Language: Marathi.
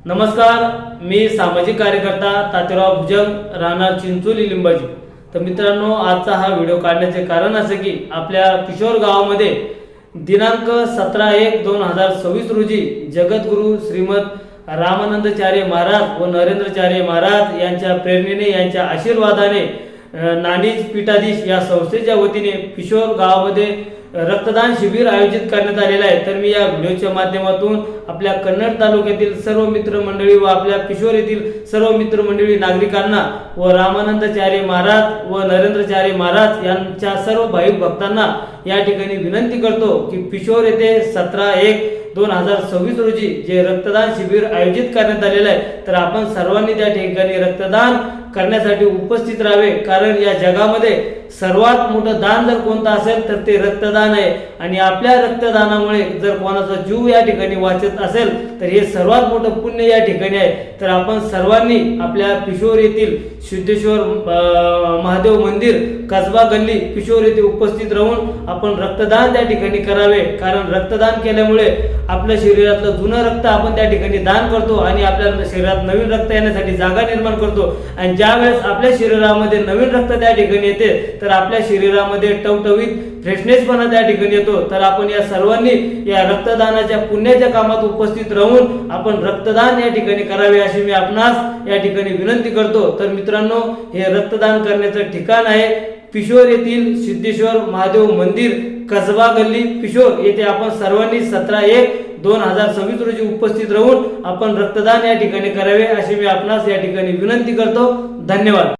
नमस्कार, मी सामाजिक कार्यकर्ता तात्याराव भुजंग, राहणार चिंचोली लिंबाजी। तर मित्रांनो, आजचा हा व्हिडिओ काढण्याचे कारण असं की आपल्या पिशोर गावामध्ये दिनांक 17/1/2026 रोजी जगद्गुरु श्रीमद रामानंदाचार्य महाराज व नरेंद्राचार्य महाराज यांच्या प्रेरणेने, यांच्या आशीर्वादाने नाणीज पीठाधीश या संस्थेच्या वतीने पिशोर गावामध्ये रक्तदान शिबिर आयोजित करण्यात आलेले आहे। तर मी या व्हिडिओच्या माध्यमातून आपल्या कन्नड तालुक्यातील सर्व मित्रमंडळी व आपल्या पिशोर येथील सर्व मित्रमंडळी नागरिकांना व रामानंदाचार्य महाराज व नरेंद्राचार्य महाराज यांच्या सर्व भाविक भक्तांना या ठिकाणी विनंती करतो की पिशोर येथे 17/1/2026 रोजी जे रक्तदान शिबिर आयोजित करण्यात आलेले आहे, तर आपण सर्वांनी त्या ठिकाणी रक्तदान करण्यासाठी उपस्थित राहावे। कारण या जगामध्ये सर्वात मोठं दान जर कोणतं असेल तर ते रक्तदान आहे आणि आपल्या रक्तदानामुळे जर कोणाचा जीव या ठिकाणी वाचत असेल तर हे सर्वात मोठं पुण्य या ठिकाणी आहे। तर आपण सर्वांनी आपल्या पिशोर येथील सिद्धेश्वर महादेव मंदिर, कसबा गल्ली, पिशोर येथे उपस्थित राहून आपण रक्तदान त्या ठिकाणी करावे। कारण रक्तदान केल्यामुळे आपल्या शरीरातलं जुनं रक्त आपण त्या ठिकाणी दान करतो आणि आपल्या शरीरात नवीन रक्त येण्यासाठी जागा निर्माण करतो। आणि ज्या वेळेस आपल्या शरीरामध्ये नवीन रक्त त्या ठिकाणी येते तर आपल्या शरीरामध्ये टवटवीत फ्रेशनेसपणा त्या ठिकाणी येतो। तर आपण या सर्वांनी या रक्तदानाच्या पुण्याच्या कामात उपस्थित राहून आपण रक्तदान या ठिकाणी करावे अशी मी आपणास या ठिकाणी विनंती करतो। तर मित्रांनो, हे रक्तदान करण्याचं ठिकाण आहे पिशोर येथील सिद्धेश्वर महादेव मंदिर, कसबा गल्ली, पिशोर येथे आपण सर्वांनी 17/1/2026 रोजी उपस्थित राहून आपण रक्तदान या ठिकाणी करावे अशी मी आपणास या ठिकाणी विनंती करतो। धन्यवाद।